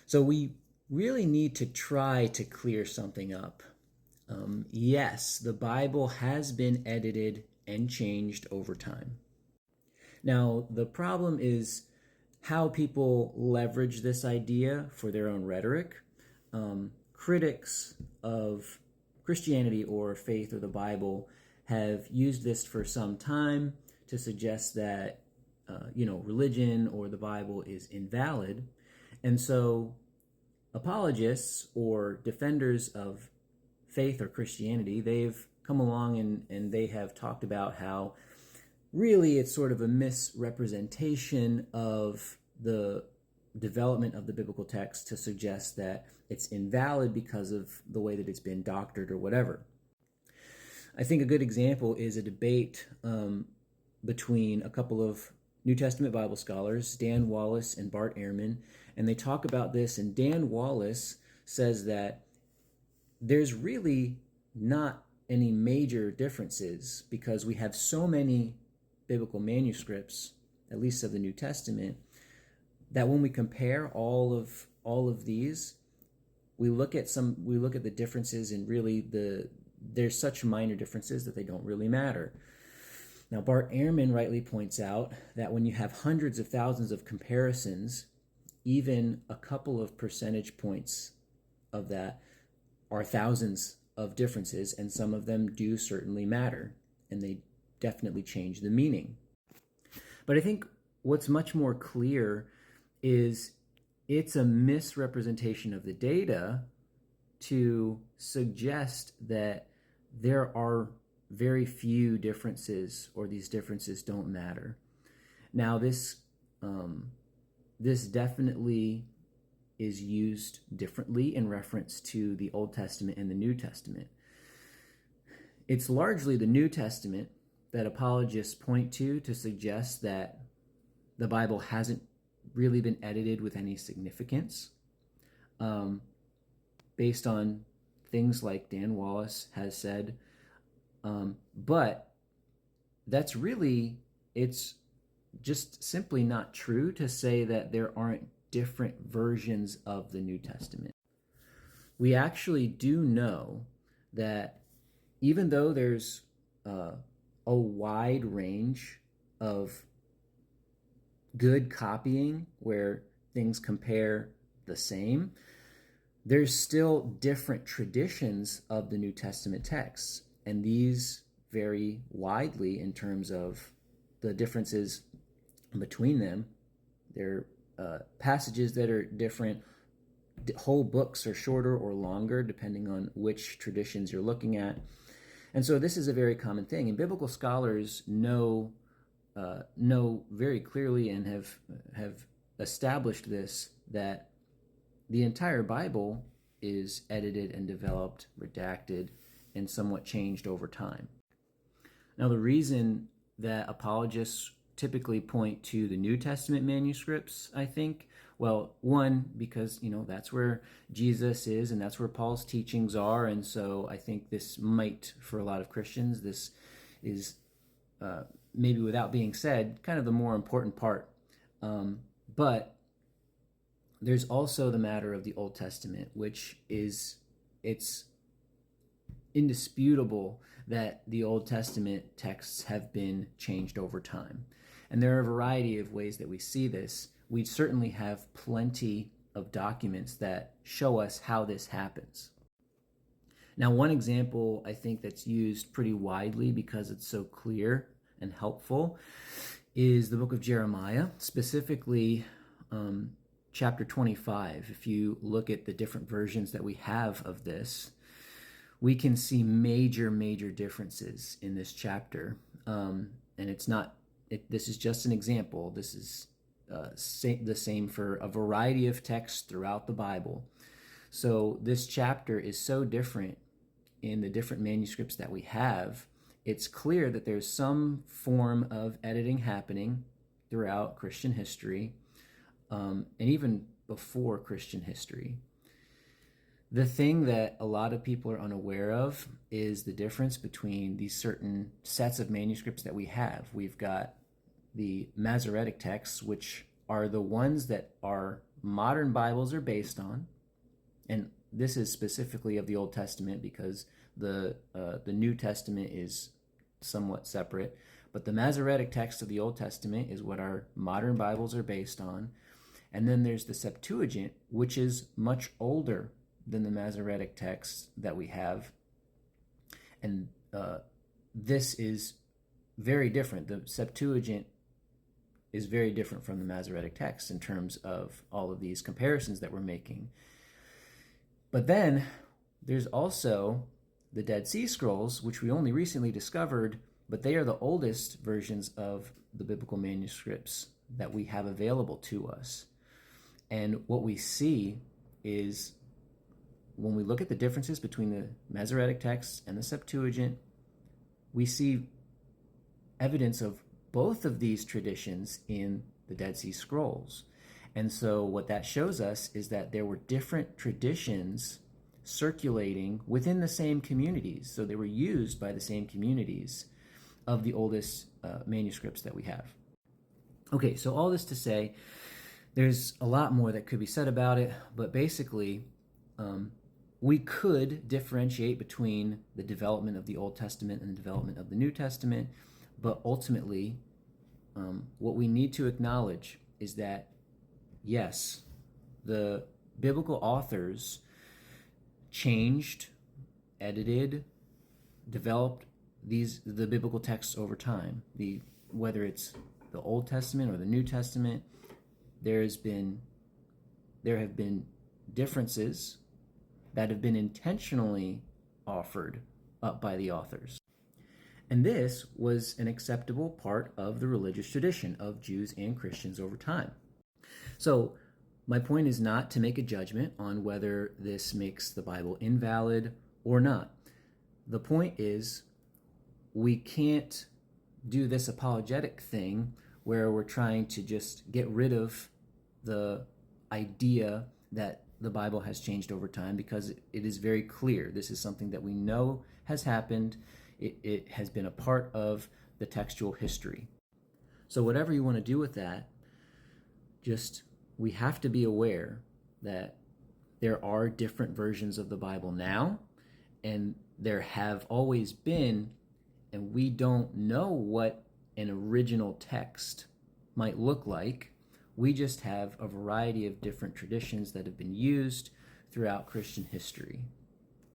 So we really need to try to clear something up. Yes, the Bible has been edited and changed over time. Now, the problem is how people leverage this idea for their own rhetoric. Critics of Christianity or faith or the Bible have used this for some time to suggest that, religion or the Bible is invalid. And so apologists or defenders of faith or Christianity, they've come along and they have talked about how really it's sort of a misrepresentation of the development of the biblical text to suggest that it's invalid because of the way that it's been doctored or whatever. I think a good example is a debate between a couple of New Testament Bible scholars, Dan Wallace and Bart Ehrman, and they talk about this, and Dan Wallace says that there's really not any major differences because we have so many biblical manuscripts, at least of the New Testament, that when we compare all of these, we look at the differences, and really there's such minor differences that they don't really matter. Now, Bart Ehrman rightly points out that when you have hundreds of thousands of comparisons, even a couple of percentage points of that are thousands of differences, and some of them do certainly matter, and they definitely change the meaning. But I think what's much more clear is it's a misrepresentation of the data to suggest that there are very few differences, or these differences don't matter. Now, this definitely is used differently in reference to the Old Testament and the New Testament. It's largely the New Testament that apologists point to suggest that the Bible hasn't really been edited with any significance, based on things like Dan Wallace has said. But that's really, it's just simply not true to say that there aren't different versions of the New Testament. We actually do know that even though there's a wide range of good copying where things compare the same, there's still different traditions of the New Testament texts, and these vary widely in terms of the differences between them. There are passages that are different. Whole books are shorter or longer depending on which traditions you're looking at. And so this is a very common thing, and biblical scholars know very clearly and have established this, that the entire Bible is edited and developed, redacted, and somewhat changed over time. Now, the reason that apologists typically point to the New Testament manuscripts, I think, well, one, because, that's where Jesus is and that's where Paul's teachings are. And so I think this might, for a lot of Christians, this is maybe without being said, kind of the more important part. But there's also the matter of the Old Testament, which it's indisputable that the Old Testament texts have been changed over time. And there are a variety of ways that we see this. We certainly have plenty of documents that show us how this happens. Now, one example I think that's used pretty widely because it's so clear and helpful is the book of Jeremiah, specifically chapter 25. If you look at the different versions that we have of this, we can see major differences in this chapter. And this is just an example. This is the same for a variety of texts throughout the Bible. So this chapter is so different in the different manuscripts that we have. It's clear that there's some form of editing happening throughout Christian history, and even before Christian history. The thing that a lot of people are unaware of is the difference between these certain sets of manuscripts that we have. We've got the Masoretic texts, which are the ones that are modern Bibles are based on, and this is specifically of the Old Testament because the New Testament is somewhat separate, but the Masoretic text of the Old Testament is what our modern Bibles are based on. And then there's the Septuagint, which is much older than the Masoretic text that we have. And this is very different. The Septuagint is very different from the Masoretic text in terms of all of these comparisons that we're making. But then there's also the Dead Sea Scrolls, which we only recently discovered, but they are the oldest versions of the biblical manuscripts that we have available to us. And what we see is when we look at the differences between the Masoretic text and the Septuagint, we see evidence of both of these traditions in the Dead Sea Scrolls. And so what that shows us is that there were different traditions circulating within the same communities. So they were used by the same communities of the oldest manuscripts that we have. Okay, so all this to say, there's a lot more that could be said about it, but basically, we could differentiate between the development of the Old Testament and the development of the New Testament, but ultimately, what we need to acknowledge is that, yes, the biblical authors changed, edited, developed the biblical texts over time. Whether it's the Old Testament or the New Testament, there have been differences that have been intentionally offered up by the authors. And this was an acceptable part of the religious tradition of Jews and Christians over time. So my point is not to make a judgment on whether this makes the Bible invalid or not. The point is, we can't do this apologetic thing where we're trying to just get rid of the idea that the Bible has changed over time, because it is very clear. This is something that we know has happened. It has been a part of the textual history. So whatever you want to do with that, we have to be aware that there are different versions of the Bible now, and there have always been, and we don't know what an original text might look like. We just have a variety of different traditions that have been used throughout Christian history.